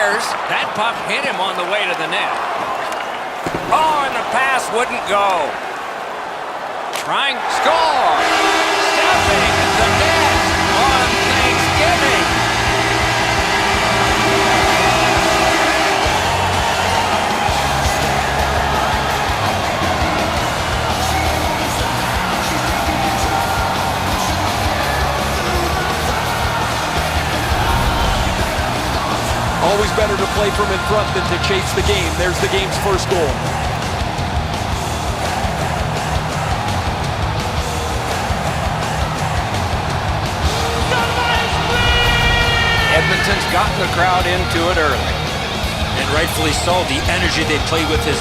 fires. That puck hit him on the way to the net. Oh, and the pass wouldn't go. Trying, score! Stepping the net on Thanksgiving. Always better to play from in front than to chase the game. There's the game's first goal. Edmonton's gotten the crowd into it early. And rightfully so. The energy they play with is